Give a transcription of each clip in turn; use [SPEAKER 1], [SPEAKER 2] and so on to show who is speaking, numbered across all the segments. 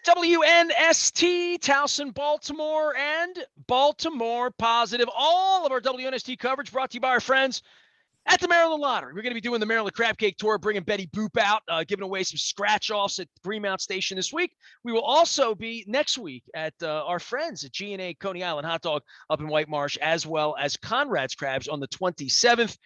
[SPEAKER 1] WNST, Towson, Baltimore, and Baltimore Positive. All of our WNST coverage brought to you by our friends at the Maryland Lottery. We're going to be doing the Maryland Crab Cake Tour, bringing Betty Boop out, giving away some scratch-offs at Greenmount Station this week. We will also be next week at our friends at G&A Coney Island Hot Dog up in White Marsh, as well as Conrad's Crabs on the 27th.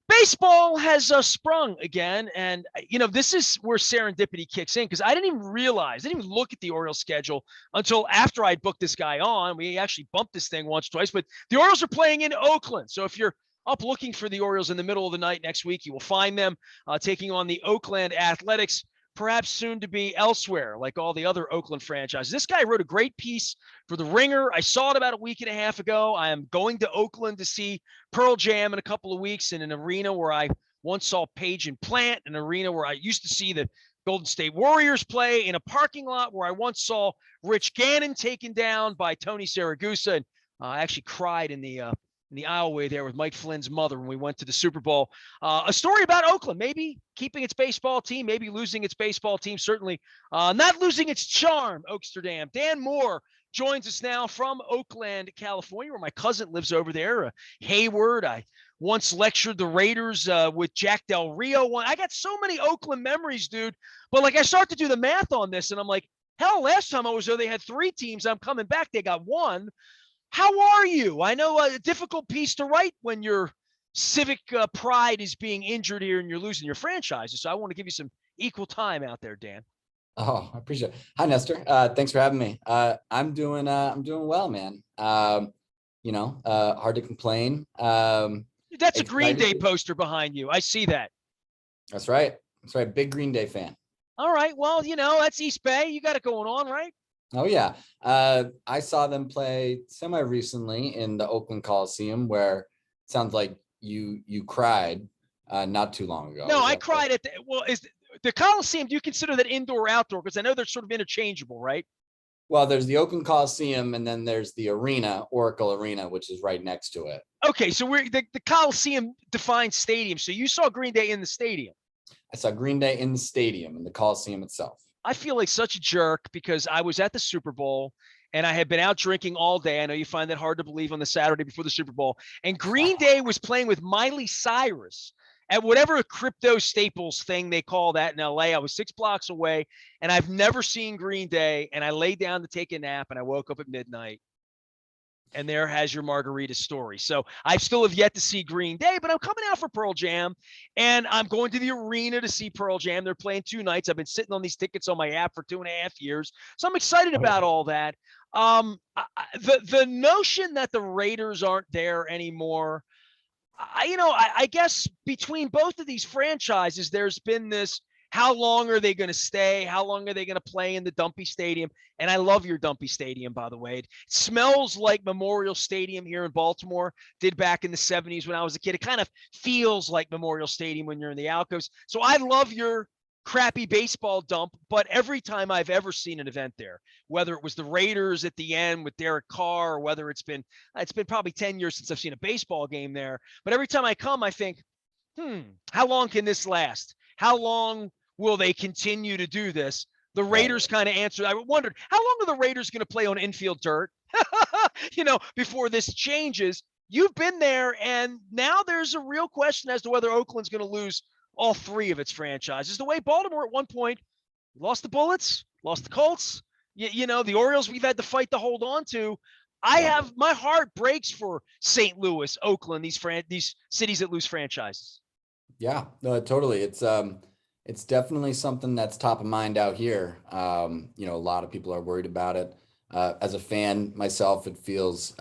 [SPEAKER 1] Baseball has sprung again, and this is where serendipity kicks in, because I didn't even look at the Orioles schedule until after I booked this guy on. We actually bumped this thing once or twice, but the Orioles are playing in Oakland. So if you're up looking for the Orioles in the middle of the night next week, you will find them taking on the Oakland Athletics, perhaps soon to be elsewhere, like all the other Oakland franchises. This guy wrote a great piece for The Ringer. I saw it about a week and a half ago. I am going to Oakland to see Pearl Jam in a couple of weeks in an arena where I once saw Page and Plant, an arena where I used to see the Golden State Warriors play, in a parking lot where I once saw Rich Gannon taken down by Tony Saragusa. And I actually cried in the aisleway there with Mike Flynn's mother when we went to the Super Bowl. A story about Oakland, maybe keeping its baseball team, maybe losing its baseball team, certainly not losing its charm, Oaksterdam. Dan Moore joins us now from Oakland, California, where my cousin lives over there, Hayward. I once lectured the Raiders with Jack Del Rio. I got so many Oakland memories, dude. But I start to do the math on this, and I'm like, hell, last time I was there, they had 3 teams. I'm coming back. They got 1. How are you? I know a difficult piece to write when your civic pride is being injured here and you're losing your franchises. So I want to give you some equal time out there, Dan.
[SPEAKER 2] Oh, I appreciate it. Hi, Nestor. Thanks for having me. I'm doing well, man. Hard to complain.
[SPEAKER 1] That's a Green Day poster behind you. I see that.
[SPEAKER 2] That's right. Big Green Day fan.
[SPEAKER 1] All right. Well, that's East Bay. You got it going on, right?
[SPEAKER 2] Oh, yeah. I saw them play semi-recently in the Oakland Coliseum, where it sounds like you cried not too long ago.
[SPEAKER 1] No, I cried at is the Coliseum, do you consider that indoor or outdoor? Because I know they're sort of interchangeable, right?
[SPEAKER 2] Well, there's the Oakland Coliseum, and then there's the arena, Oracle Arena, which is right next to it.
[SPEAKER 1] Okay, so the Coliseum defines stadium. So you saw Green Day in the stadium.
[SPEAKER 2] I saw Green Day in the stadium, in the Coliseum itself.
[SPEAKER 1] I feel like such a jerk because I was at the Super Bowl and I had been out drinking all day. I know you find that hard to believe on the Saturday before the Super Bowl. And Green Day was playing with Miley Cyrus at whatever crypto Staples thing they call that in LA. I was 6 blocks away and I've never seen Green Day. And I laid down to take a nap and I woke up at midnight. And there has your margarita story. So I still have yet to see Green Day, but I'm coming out for Pearl Jam, and I'm going to the arena to see Pearl Jam. They're playing 2 nights. I've been sitting on these tickets on my app for 2.5 years, so I'm excited about all that. The notion that the Raiders aren't there anymore, I guess between both of these franchises, there's been this. How long are they going to stay? How long are they going to play in the Dumpy Stadium? And I love your Dumpy Stadium, by the way. It smells like Memorial Stadium here in Baltimore did back in the 70s when I was a kid. It kind of feels like Memorial Stadium when you're in the alcoves. So I love your crappy baseball dump, but every time I've ever seen an event there, whether it was the Raiders at the end with Derek Carr, or whether it's been probably 10 years since I've seen a baseball game there. But every time I come, I think, how long can this last? How long will they continue to do this? The Raiders kind of answered. I wondered, how long are the Raiders going to play on infield dirt, before this changes? You've been there, and now there's a real question as to whether Oakland's going to lose all 3 of its franchises. The way Baltimore at one point lost the Bullets, lost the Colts, the Orioles we've had to fight to hold on to. My heart breaks for St. Louis, Oakland, these cities that lose franchises.
[SPEAKER 2] Yeah, no, totally. It's definitely something that's top of mind out here. A lot of people are worried about it. As a fan myself, it feels,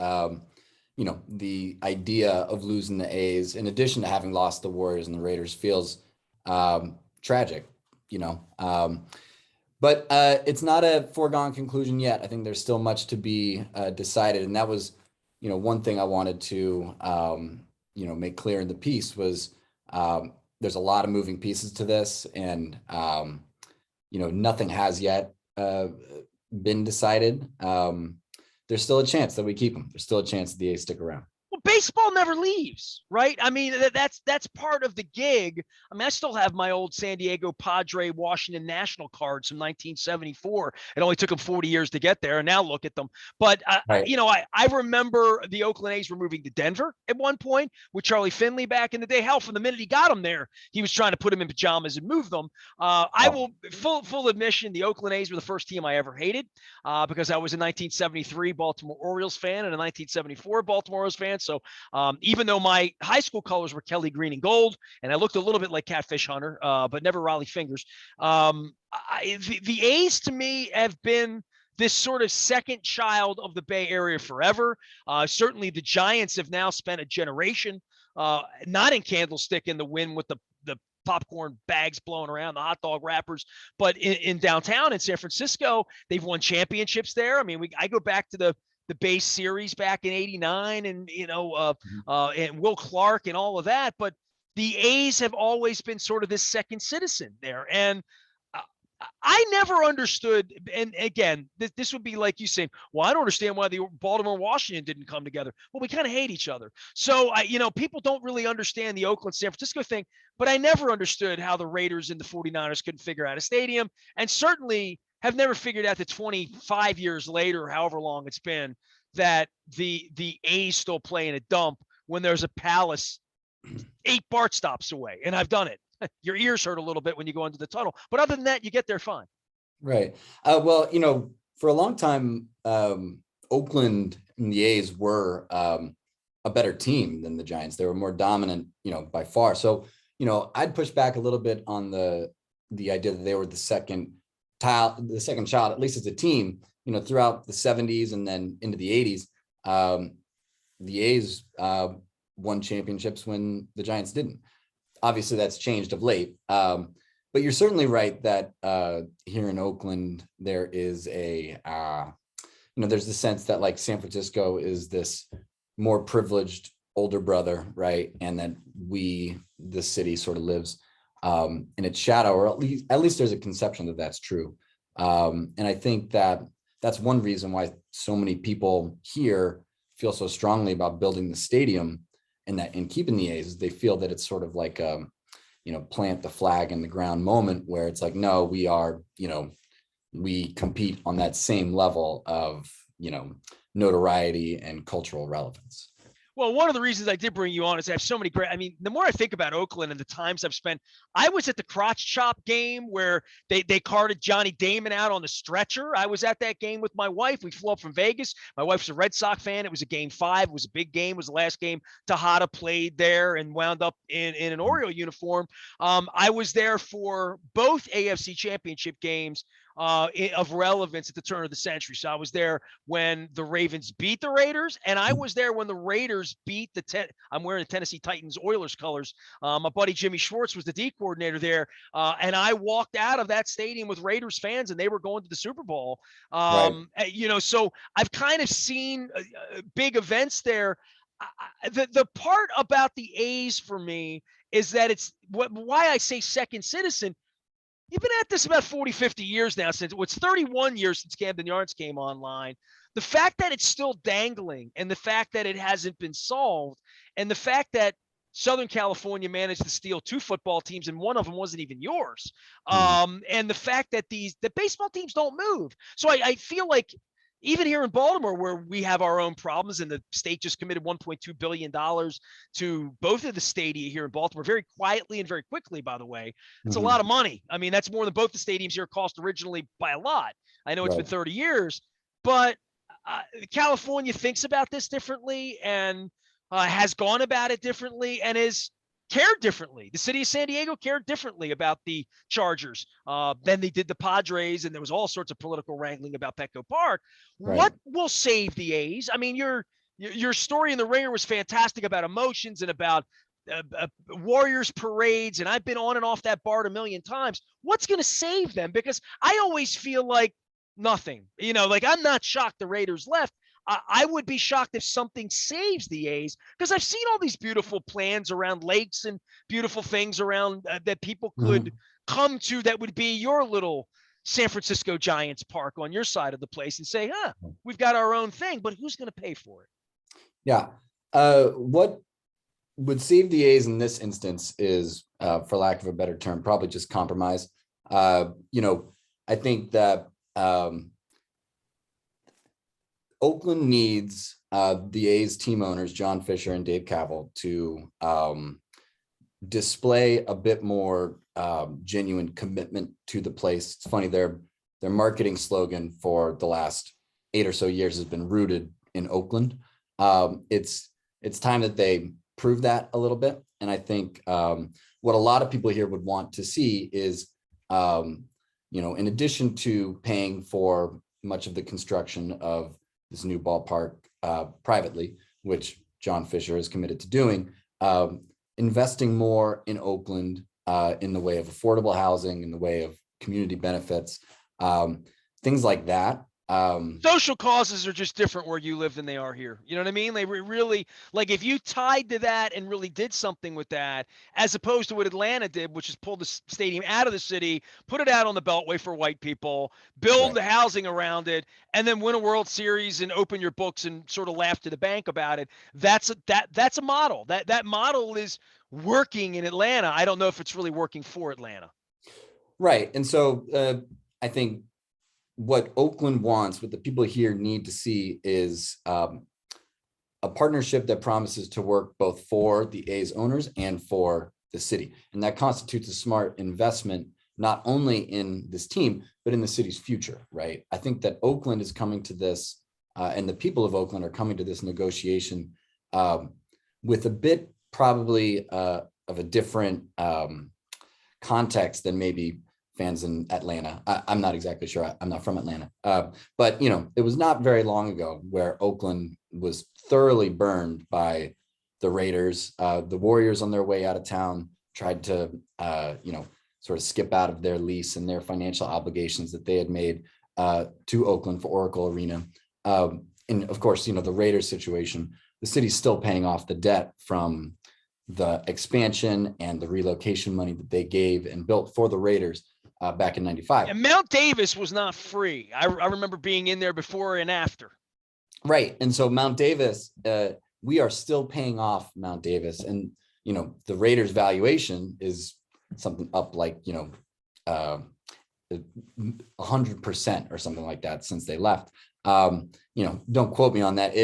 [SPEAKER 2] the idea of losing the A's, in addition to having lost the Warriors and the Raiders, feels tragic, But it's not a foregone conclusion yet. I think there's still much to be decided. And that was, one thing I wanted to, make clear in the piece was, there's a lot of moving pieces to this, and nothing has yet been decided. There's still a chance that we keep them. There's still a chance that the A's stick around.
[SPEAKER 1] Well, baseball never leaves, right? I mean, that's part of the gig. I mean, I still have my old San Diego Padre Washington National cards from 1974. It only took them 40 years to get there, and now look at them. But
[SPEAKER 2] Right.
[SPEAKER 1] I remember the Oakland A's were moving to Denver at one point with Charlie Finley back in the day. Hell, from the minute he got them there, he was trying to put them in pajamas and move them. I will full admission, the Oakland A's were the first team I ever hated because I was a 1973 Baltimore Orioles fan and a 1974 Baltimore Orioles fan. So even though my high school colors were Kelly green and gold, and I looked a little bit like Catfish Hunter, but never Raleigh Fingers, the A's to me have been this sort of second child of the Bay Area forever. Certainly the Giants have now spent a generation not in Candlestick in the win with the popcorn bags blowing around, the hot dog wrappers, but in downtown in San Francisco, they've won championships there. I mean, I go back to the base series back in '89 and, and Will Clark and all of that. But the A's have always been sort of this second citizen there. And I never understood, and again, this would be like you saying, well, I don't understand why the Baltimore Washington didn't come together. Well, we kind of hate each other. So, people don't really understand the Oakland San Francisco thing, but I never understood how the Raiders and the 49ers couldn't figure out a stadium, and certainly have never figured out that 25 years later, however long it's been, that the A's still play in a dump when there's a Palace 8 BART stops away, and I've done it. Your ears hurt a little bit when you go into the tunnel, but other than that, you get there fine.
[SPEAKER 2] Right. Well, for a long time, Oakland and the A's were a better team than the Giants. They were more dominant, by far. So, I'd push back a little bit on the idea that they were the second child, at least as a team, throughout the 70s and then into the 80s. The A's won championships when the Giants didn't. Obviously, that's changed of late. But you're certainly right that here in Oakland, there is there's the sense that like San Francisco is this more privileged older brother, right? And that the city sort of lives in its shadow, or at least there's a conception that that's true. And I think that that's one reason why so many people here feel so strongly about building the stadium and keeping the A's. They feel that it's sort of like plant the flag in the ground moment where it's like, no, we compete on that same level of notoriety and cultural relevance.
[SPEAKER 1] Well, one of the reasons I did bring you on is I have so many great, the more I think about Oakland and the times I've spent, I was at the crotch chop game where they carted Johnny Damon out on the stretcher. I was at that game with my wife. We flew up from Vegas. My wife's a Red Sox fan. It was a game 5. It was a big game. It was the last game Tejada played there and wound up in an Oriole uniform. I was there for both AFC championship games of relevance at the turn of the century. So I was there when the Ravens beat the Raiders, and I was there when the Raiders beat I'm wearing the Tennessee Titans Oilers colors. My buddy Jimmy Schwartz was the D coordinator there, and I walked out of that stadium with Raiders fans, and they were going to the Super Bowl. Right. So I've kind of seen big events there. The part about the A's for me is that it's why I say second citizen. You've been at this about 40, 50 years now it's 31 years since Camden Yards came online. The fact that it's still dangling and the fact that it hasn't been solved and the fact that Southern California managed to steal 2 football teams and one of them wasn't even yours. And the fact that the baseball teams don't move. So I feel like even here in Baltimore, where we have our own problems and the state just committed $1.2 billion to both of the stadia here in Baltimore, very quietly and very quickly, by the way. It's a lot of money. That's more than both the stadiums here cost originally by a lot. I know it's been 30 years, but California thinks about this differently and has gone about it differently and is cared differently. The city of San Diego cared differently about the Chargers than they did the Padres, and there was all sorts of political wrangling about Petco Park. Right. What will save the A's? Your story in the Ringer was fantastic about emotions and about Warriors parades, and I've been on and off that BART a million times. What's going to save them? Because I always feel like nothing. I'm not shocked the Raiders left. I would be shocked if something saves the A's because I've seen all these beautiful plans around lakes and beautiful things around that people could come to that would be your little San Francisco Giants park on your side of the place and say, we've got our own thing, but who's going to pay for it?
[SPEAKER 2] Yeah. What would save the A's in this instance is, for lack of a better term, probably just compromise. I think that Oakland needs the A's team owners, John Fisher and Dave Kaval, to display a bit more genuine commitment to the place. It's funny, their marketing slogan for the last 8 or so years has been rooted in Oakland. It's time that they prove that a little bit. And I think what a lot of people here would want to see is, in addition to paying for much of the construction of this new ballpark privately, which John Fisher is committed to doing, investing more in Oakland in the way of affordable housing, in the way of community benefits, things like that.
[SPEAKER 1] Social causes are just different where you live than they are here. You know what I mean? They really, like, if you tied to that and really did something with that, as opposed to what Atlanta did, which is pull the stadium out of the city, put it out on the Beltway for white people, build the housing around it, and then win a World Series and open your books and sort of laugh to the bank about it. That's a model. That model is working in Atlanta. I don't know if it's really working for Atlanta.
[SPEAKER 2] Right. And so I think what Oakland wants, what the people here need to see, is a partnership that promises to work both for the A's owners and for the city. And that constitutes a smart investment, not only in this team, but in the city's future, right? I think that Oakland is coming to this, and the people of Oakland are coming to this negotiation with a bit probably of a different context than maybe fans in Atlanta. I'm not exactly sure. I'm not from Atlanta. But, it was not very long ago where Oakland was thoroughly burned by the Raiders. The Warriors, on their way out of town, tried to, sort of skip out of their lease and their financial obligations that they had made to Oakland for Oracle Arena. And of course, the Raiders situation, the city's still paying off the debt from the expansion and the relocation money that they gave and built for the Raiders back in '95.
[SPEAKER 1] And Mount Davis was not free. I remember being in there before and after.
[SPEAKER 2] Right. And so Mount Davis, we are still paying off Mount Davis. And, the Raiders valuation is something up like, 100% or something like that since they left. Don't quote me on that.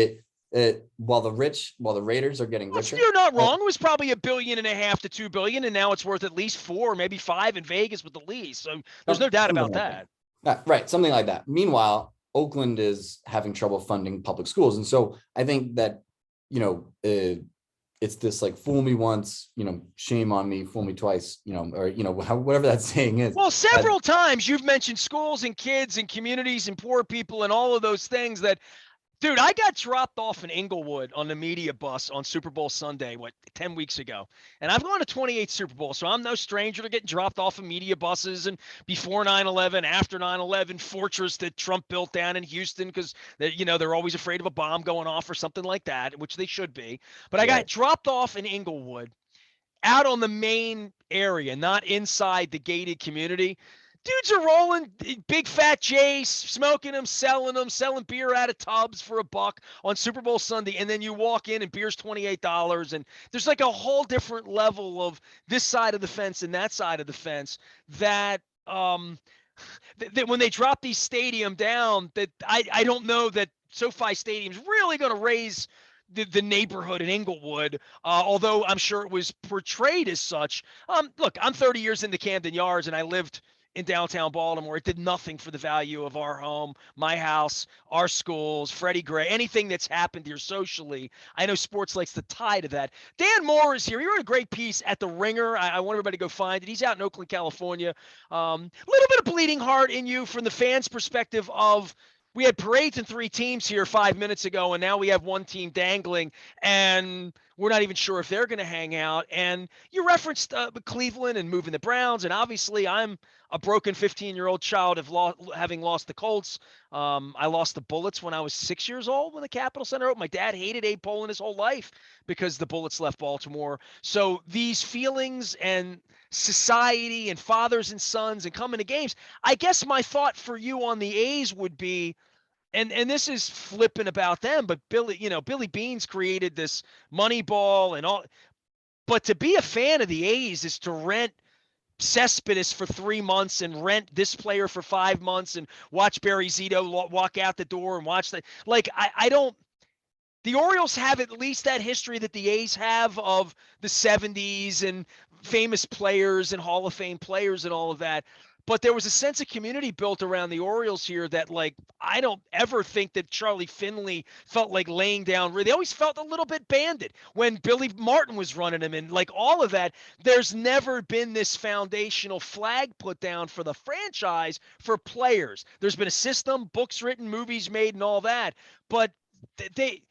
[SPEAKER 2] While the Raiders are getting richer.
[SPEAKER 1] You're not wrong. It was probably $1.5 billion to $2 billion, and now it's worth at least 4, maybe 5 in Vegas with the lease. So there's no doubt about that.
[SPEAKER 2] Right, something like that. Meanwhile, Oakland is having trouble funding public schools, and so I think that it's this like fool me once, shame on me, fool me twice, or whatever that saying is.
[SPEAKER 1] Well, several times you've mentioned schools and kids and communities and poor people and all of those things that. Dude, I got dropped off in Inglewood on the media bus on Super Bowl Sunday, 10 weeks ago. And I've gone to 28 Super Bowls, so I'm no stranger to getting dropped off of media buses. And before 9/11, after 9/11, Fortress that Trump built down in Houston because, they're always afraid of a bomb going off or something like that, which they should be. But I got dropped off in Inglewood out on the main area, not inside the gated community. Dudes are rolling big fat J's, smoking them, selling beer out of tubs for $1 on Super Bowl Sunday. And then you walk in and beer's $28. And there's like a whole different level of this side of the fence and that side of the fence that that when they drop these stadium down, that I don't know that SoFi Stadium's really going to raise the neighborhood in Inglewood, although I'm sure it was portrayed as such. Look, I'm 30 years into Camden Yards, and I lived in downtown Baltimore. It did nothing for the value of our home, my house, our schools, Freddie Gray, anything that's happened here socially. I know sports likes to tie to that. Dan Moore is here. He wrote a great piece at The Ringer. I want everybody to go find it. He's out in Oakland, California. Little bit of bleeding heart in you from the fans' perspective of we had parades in 3 teams here 5 minutes ago, and now we have 1 team dangling, and we're not even sure if they're going to hang out. And you referenced Cleveland and moving the Browns, and obviously I'm a broken 15-year-old child of having lost the Colts. I lost the Bullets when I was 6 years old when the Capitol Center opened. My dad hated Abe Pollin his whole life because the Bullets left Baltimore. So these feelings and society and fathers and sons and coming to games, I guess my thought for you on the A's would be, and this is flippant about them, but Billy Beanes created this Moneyball and all. But to be a fan of the A's is to rent Cespedes for 3 months and rent this player for 5 months and watch Barry Zito walk out the door and watch that. Like, I don't. The Orioles have at least that history that the A's have of the 70s and famous players and Hall of Fame players and all of that. But there was a sense of community built around the Orioles here that, like, I don't ever think that Charlie Finley felt like laying down. They always felt a little bit banded when Billy Martin was running them, and like all of that. There's never been this foundational flag put down for the franchise for players. There's been a system, books written, movies made, and all that. But it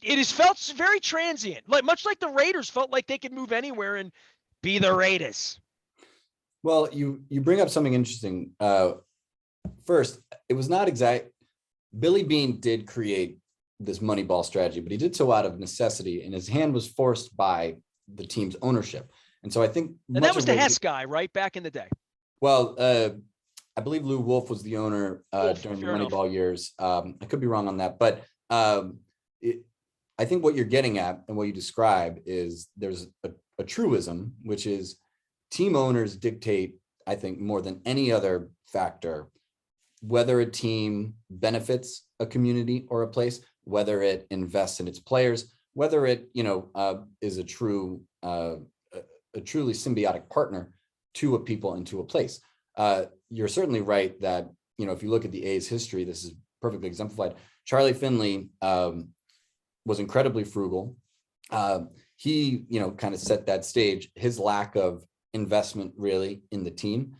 [SPEAKER 1] has felt very transient, like much like the Raiders felt like they could move anywhere and be the Raiders.
[SPEAKER 2] Well, you bring up something interesting. First, it was not exact. Billy Beane did create this Moneyball strategy, but he did so out of necessity, and his hand was forced by the team's ownership. And so I think,
[SPEAKER 1] and that was the Hess guy, right, back in the day.
[SPEAKER 2] Well, I believe Lou Wolf was the owner during the Moneyball years. I could be wrong on that, but I think what you're getting at and what you describe is there's a truism, which is team owners dictate, I think, more than any other factor, whether a team benefits a community or a place, whether it invests in its players, whether it, is a truly symbiotic partner to a people and to a place. You're certainly right that, if you look at the A's history, this is perfectly exemplified. Charlie Finley was incredibly frugal. He, kind of set that stage. His lack of investment really in the team,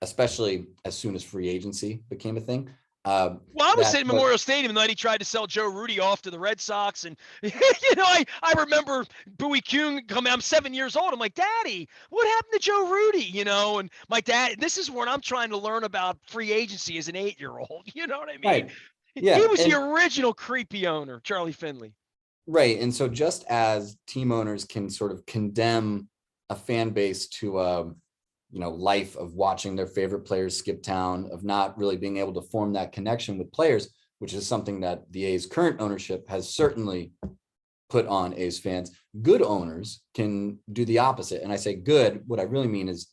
[SPEAKER 2] especially as soon as free agency became a thing.
[SPEAKER 1] Well, I was sitting in Memorial Stadium the night he tried to sell Joe Rudy off to the Red Sox. And, I remember Bowie Kuhn coming, I'm 7 years old. I'm like, Daddy, what happened to Joe Rudy? And my dad, this is when I'm trying to learn about free agency as an 8-year-old. You know what I mean?
[SPEAKER 2] Right. Yeah.
[SPEAKER 1] He was the original creepy owner, Charlie Finley.
[SPEAKER 2] Right. And so just as team owners can sort of condemn a fan base to life of watching their favorite players skip town, of not really being able to form that connection with players, which is something that the A's current ownership has certainly put on A's fans. Good owners can do the opposite. And I say good, what I really mean is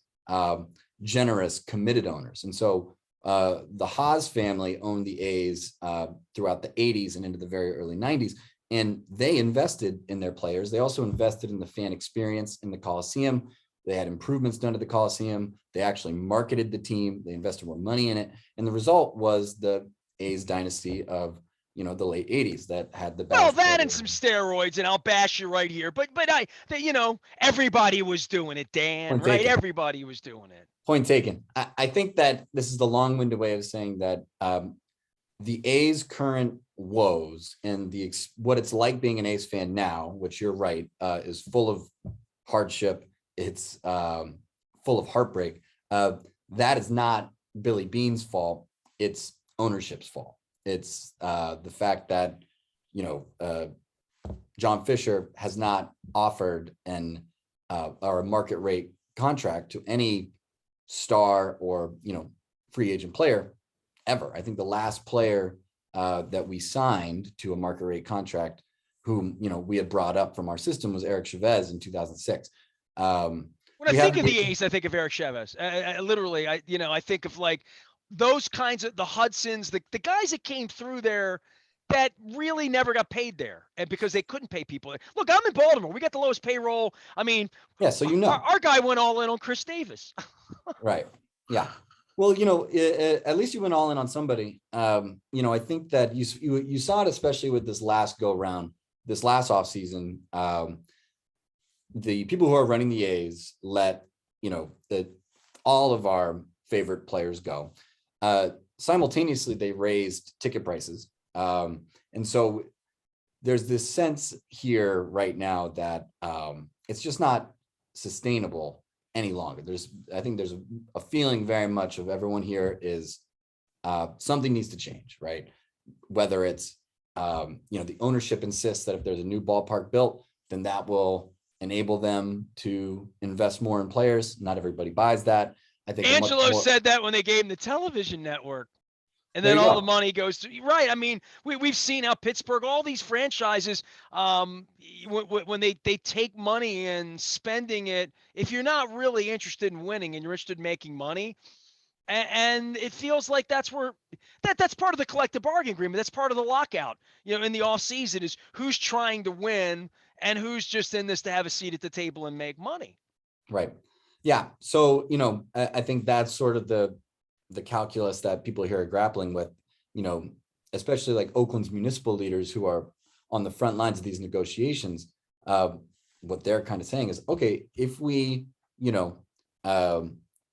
[SPEAKER 2] generous, committed owners. And so the Haas family owned the A's throughout the 80s and into the very early 90s. And they invested in their players. They also invested in the fan experience in the Coliseum. They had improvements done to the Coliseum. They actually marketed the team. They invested more money in it. And the result was the A's dynasty of, the late 80s that had the best.
[SPEAKER 1] Well, that and some steroids, and I'll bash you right here. But everybody was doing it, Dan,
[SPEAKER 2] Point
[SPEAKER 1] right?
[SPEAKER 2] taken.
[SPEAKER 1] Everybody was doing it.
[SPEAKER 2] Point taken. I think that this is the long-winded way of saying that the A's current woes and what it's like being an A's fan now, which you're right, is full of hardship. It's full of heartbreak. That is not Billy Beane's fault. It's ownership's fault. It's the fact that, John Fisher has not offered or a market rate contract to any star or, free agent player ever. I think the last player that we signed to a market rate contract, whom, we had brought up from our system, was Eric Chavez in 2006.
[SPEAKER 1] When I think of the A's, I think of Eric Chavez. Literally, I think of like those kinds of the Hudsons, the guys that came through there that really never got paid there, and because they couldn't pay people. Look, I'm in Baltimore. We got the lowest payroll. I mean,
[SPEAKER 2] yeah. So
[SPEAKER 1] our guy went all in on Chris Davis.
[SPEAKER 2] Right. Yeah. Well, at least you went all in on somebody. I think that you saw it, especially with this last go round, this last offseason. The people who are running the A's let all of our favorite players go. Simultaneously, they raised ticket prices, and so there's this sense here right now that it's just not sustainable any longer. I think there's a feeling very much of everyone here is something needs to change, right? Whether it's the ownership insists that if there's a new ballpark built, then that will enable them to invest more in players. Not everybody buys that. I think
[SPEAKER 1] Angelo said that when they gave him the television network. And
[SPEAKER 2] There
[SPEAKER 1] then
[SPEAKER 2] you
[SPEAKER 1] all the
[SPEAKER 2] go.
[SPEAKER 1] money goes to right. I mean, we've seen how Pittsburgh, all these franchises, when they take money and spending it, if you're not really interested in winning and you're interested in making money, and it feels like that's where that's part of the collective bargaining agreement. That's part of the lockout. In the off season is who's trying to win and who's just in this to have a seat at the table and make money.
[SPEAKER 2] Right. Yeah. So, I think that's sort of the calculus that people here are grappling with, especially like Oakland's municipal leaders who are on the front lines of these negotiations. What they're kind of saying is, okay, if we,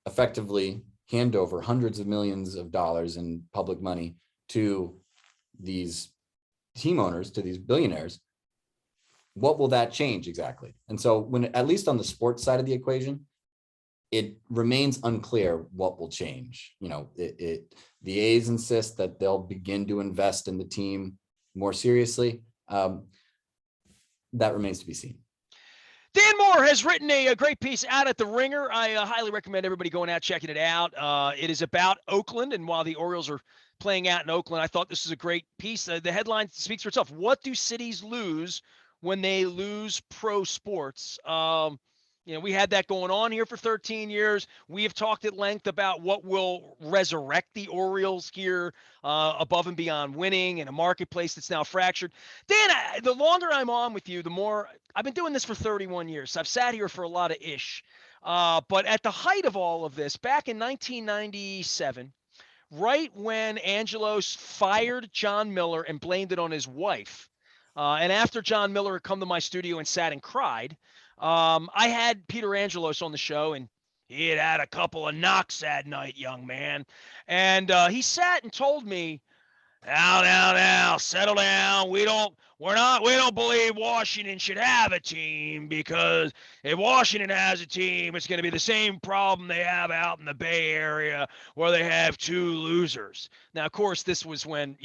[SPEAKER 2] effectively hand over hundreds of millions of dollars in public money to these team owners, to these billionaires, what will that change exactly? And so when, at least on the sports side of the equation, it remains unclear what will change. The A's insist that they'll begin to invest in the team more seriously. That remains to be seen.
[SPEAKER 1] Dan Moore has written a great piece out at The Ringer. I highly recommend everybody going out, checking it out. It is about Oakland, and while the Orioles are playing out in Oakland, I thought this is a great piece. The headline speaks for itself. What do cities lose when they lose pro sports? We had that going on here for 13 years. We have talked at length about what will resurrect the Orioles here above and beyond winning in a marketplace that's now fractured. Dan, the longer I'm on with you, the more I've been doing this for 31 years. So I've sat here for a lot of ish. But at the height of all of this, back in 1997, right when Angelos fired John Miller and blamed it on his wife, and after John Miller had come to my studio and sat and cried, I had Peter Angelos on the show, and he had a couple of knocks that night, young man. And he sat and told me, now, settle down. We don't believe Washington should have a team, because if Washington has a team, it's going to be the same problem they have out in the Bay Area where they have two losers. Now, of course, this was when,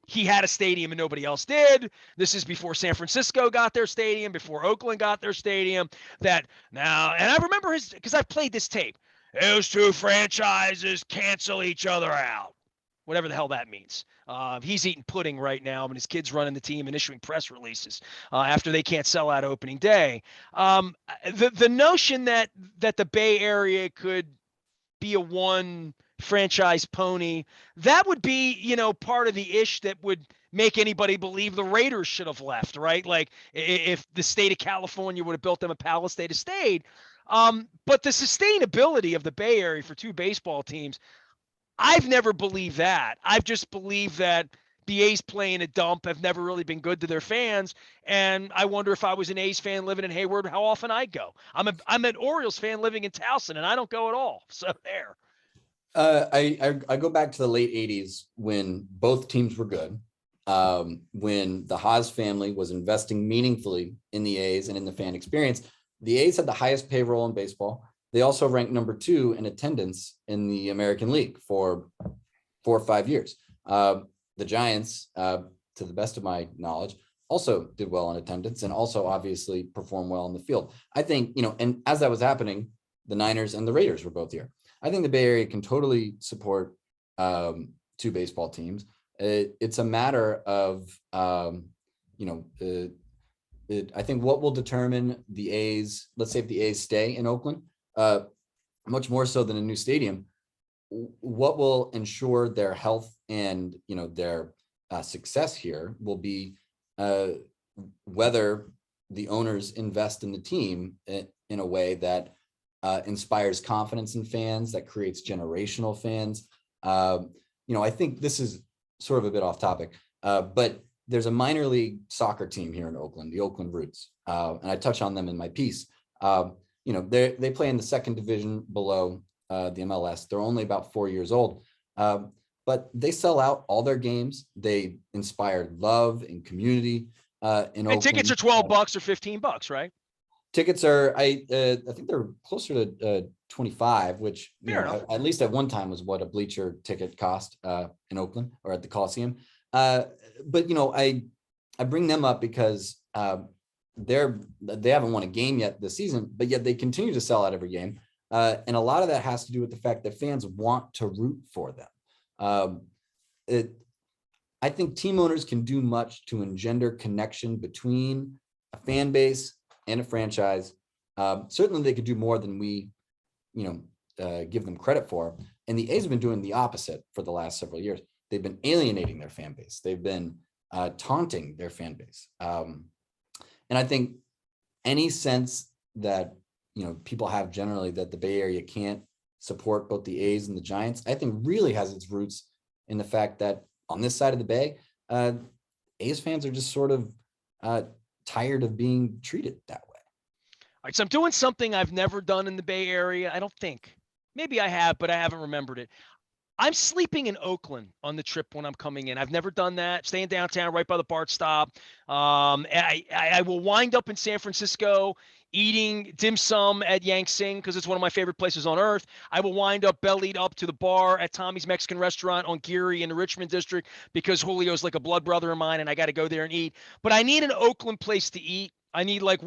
[SPEAKER 1] he had a stadium and nobody else did. This is before San Francisco got their stadium, before Oakland got their stadium. And I remember because I've played this tape. Those two franchises cancel each other out. Whatever the hell that means. He's eating pudding right now, and his kid's running the team and issuing press releases after they can't sell out opening day. The notion that the Bay Area could be a one franchise pony, that would be, part of the ish that would make anybody believe the Raiders should have left, right? Like if the state of California would have built them a palace, they'd have stayed. But the sustainability of the Bay Area for two baseball teams, I've never believed that. I've just believed that the A's playing a dump have never really been good to their fans. And I wonder if I was an A's fan living in Hayward, how often I'd go. I'm an Orioles fan living in Towson, and I don't go at all. So there.
[SPEAKER 2] I go back to the late 80s when both teams were good. When the Haas family was investing meaningfully in the A's and in the fan experience. The A's had the highest payroll in baseball. They also ranked number 2 in attendance in the American League for 4 or 5 years. The Giants, to the best of my knowledge, also did well in attendance and also obviously performed well in the field. I think, and as that was happening, the Niners and the Raiders were both here. I think the Bay Area can totally support 2 baseball teams. It's a matter of, I think what will determine the A's, let's say if the A's stay in Oakland, much more so than a new stadium, what will ensure their health and, their success here will be whether the owners invest in the team in a way that inspires confidence in fans, that creates generational fans. I think this is sort of a bit off topic, but there's a minor league soccer team here in Oakland, the Oakland Roots, and I touch on them in my piece. They play in the second division below the MLS. They're only about 4 years old, but they sell out all their games. They inspire love and community in Oakland.
[SPEAKER 1] And tickets are $12 or $15, right?
[SPEAKER 2] Tickets are, I think they're closer to 25, which at least at one time was what a bleacher ticket cost in Oakland or at the Coliseum. But I bring them up because they haven't won a game yet this season, but yet they continue to sell out every game. And a lot of that has to do with the fact that fans want to root for them. I think team owners can do much to engender connection between a fan base and a franchise. Certainly they could do more than we, give them credit for. And the A's have been doing the opposite for the last several years. They've been alienating their fan base. They've been taunting their fan base. And I think any sense that, people have generally that the Bay Area can't support both the A's and the Giants, I think really has its roots in the fact that on this side of the Bay, A's fans are just sort of tired of being treated that way.
[SPEAKER 1] All right, so I'm doing something I've never done in the Bay Area. I don't think. Maybe I have, but I haven't remembered it. I'm sleeping in Oakland on the trip when I'm coming in. I've never done that. Staying downtown right by the BART stop. I will wind up in San Francisco eating dim sum at Yang Sing because it's one of my favorite places on earth. I will wind up bellied up to the bar at Tommy's Mexican Restaurant on Geary in the Richmond district because Julio's like a blood brother of mine and I got to go there and eat. But I need an Oakland place to eat. I need like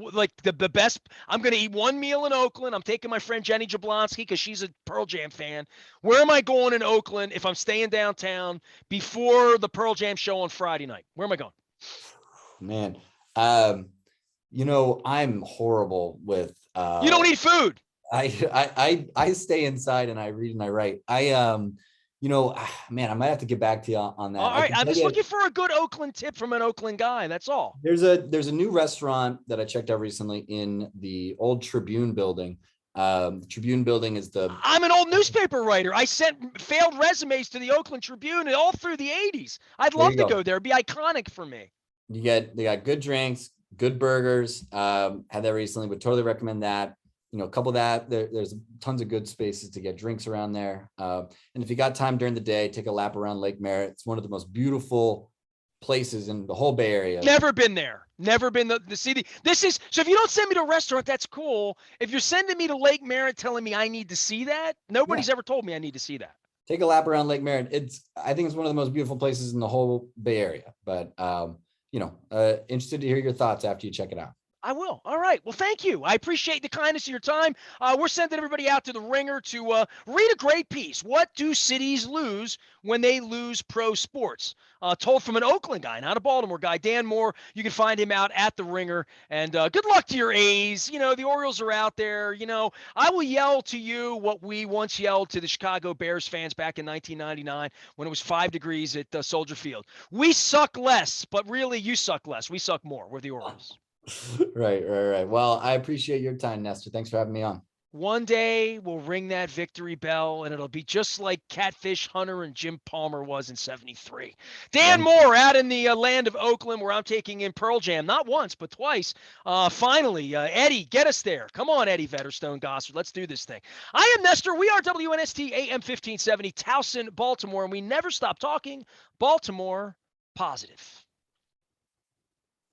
[SPEAKER 1] the best. I'm going to eat one meal in Oakland. I'm taking my friend Jenny Jablonski because she's a Pearl Jam fan. Where am I going in Oakland if I'm staying downtown before the Pearl Jam show on Friday night? Where am I going?
[SPEAKER 2] Man, I'm horrible with.
[SPEAKER 1] You don't eat food.
[SPEAKER 2] I stay inside and I read and I write. Man, I might have to get back to you on that.
[SPEAKER 1] All right, I'm just looking for a good Oakland tip from an Oakland guy. That's all.
[SPEAKER 2] There's a new restaurant that I checked out recently in the old Tribune building. The Tribune building is
[SPEAKER 1] I'm an old newspaper writer. I sent failed resumes to the Oakland Tribune all through the 80s. I'd love to go there. It'd be iconic for me.
[SPEAKER 2] They got good drinks, good burgers. Had that recently, would totally recommend that. A couple of that, there's tons of good spaces to get drinks around there. And if you got time during the day, take a lap around Lake Merritt. It's one of the most beautiful places in the whole Bay Area.
[SPEAKER 1] Never been there. Never been the city. So if you don't send me to a restaurant, that's cool. If you're sending me to Lake Merritt telling me I need to see that, nobody's ever told me I need to see that.
[SPEAKER 2] Take a lap around Lake Merritt. I think it's one of the most beautiful places in the whole Bay Area. But, interested to hear your thoughts after you check it out.
[SPEAKER 1] I will. All right. Well, thank you. I appreciate the kindness of your time. We're sending everybody out to the Ringer to read a great piece. What do cities lose when they lose pro sports? Told from an Oakland guy, not a Baltimore guy. Dan Moore, you can find him out at the Ringer. And good luck to your A's. The Orioles are out there. I will yell to you what we once yelled to the Chicago Bears fans back in 1999 when it was 5 degrees at Soldier Field. We suck less, but really you suck less. We suck more. We're the Orioles.
[SPEAKER 2] Right. Well, I appreciate your time, Nestor. Thanks for having me on.
[SPEAKER 1] One day we'll ring that victory bell, and it'll be just like Catfish Hunter and Jim Palmer was in '73. Dan Moore out in the land of Oakland, where I'm taking in Pearl Jam, not once, but twice. Finally, Eddie, get us there. Come on, Eddie Vetterstone Gossard. Let's do this thing. I am Nestor. We are WNST AM 1570, Towson, Baltimore, and we never stop talking Baltimore positive.